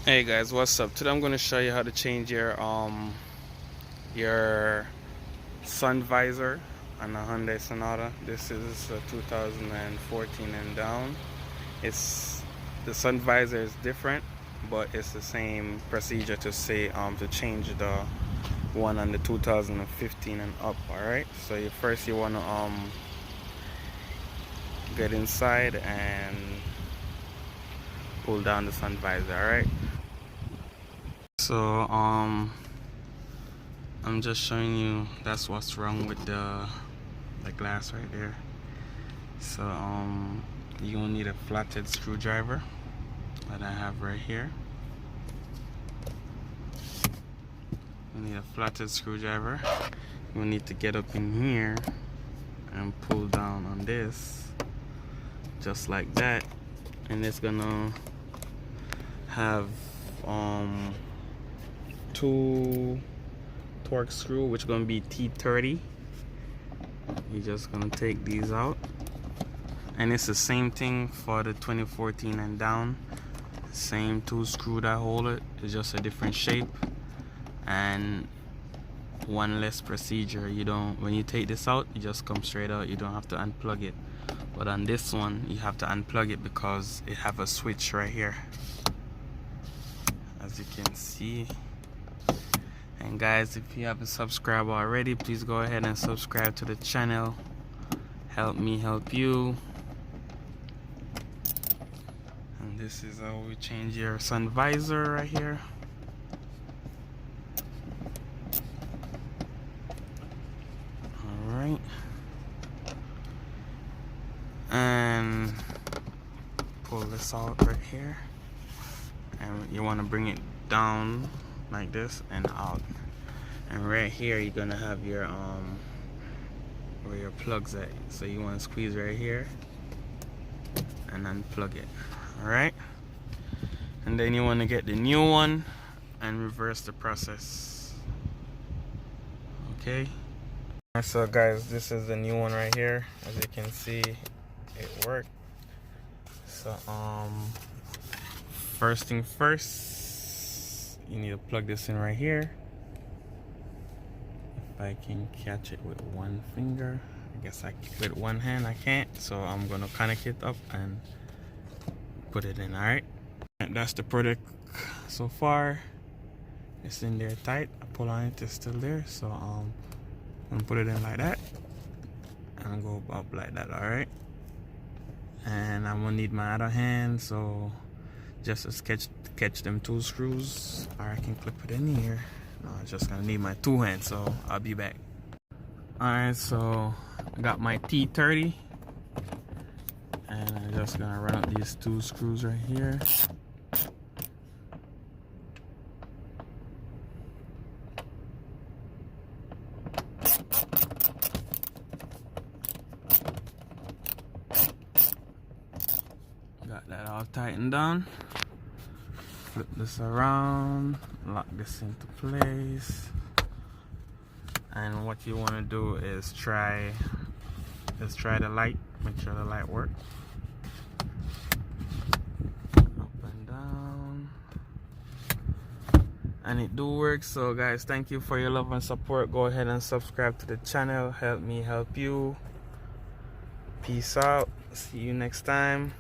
Hey guys, what's up? Today I'm going to show you how to change your sun visor on a Hyundai Sonata. This is a 2014 and down. It's the sun visor is different, but it's the same procedure to say to change the one on the 2015 and up. All right. So first you want to get inside and pull down the sun visor. All right. So I'm just showing you that's what's wrong with the glass right there. So you will need a flathead screwdriver that I have right here. You need a flathead screwdriver. You need to get up in here and pull down on this just like that, and it's gonna have two torque screw which are gonna be T30. You're just gonna take these out, and it's the same thing for the 2014 and down. Same two screw that hold it. It's just a different shape and one less procedure. You don't, when you take this out, you just come straight out. You don't have to unplug it. But on this one you have to unplug it because it have a switch right here, as you can see. And guys, if you haven't subscribed already, please go ahead and subscribe to the channel. Help me help you. And this is how we change your sun visor right here. Alright. And pull this out right here. And you want to bring it down like this and out, and right here you're gonna have your where your plugs at, so you want to squeeze right here and unplug it. All right, and then you want to get the new one and reverse the process. Okay, so guys, this is the new one right here. As you can see, it worked. So first thing first, you need to plug this in right here. If I can catch it with one finger, I guess with one hand I can't, so I'm gonna connect it up and put it in. All right, and that's the product so far. It's in there tight. I pull on it, it's still there. So I'm gonna put it in like that and go up like that. All right, and I'm gonna need my other hand, so just to catch them two screws, or I can clip it in here. No, I'm just gonna need my two hands, so I'll be back. Alright, so I got my T30, and I'm just gonna run up these two screws right here. Got that all tightened down. Flip this around, lock this into place, and what you want to do is try the light. Make sure the light works. Up and down, and it do work. So guys, thank you for your love and support. Go ahead and subscribe to the channel. Help me help you. Peace out. See you next time.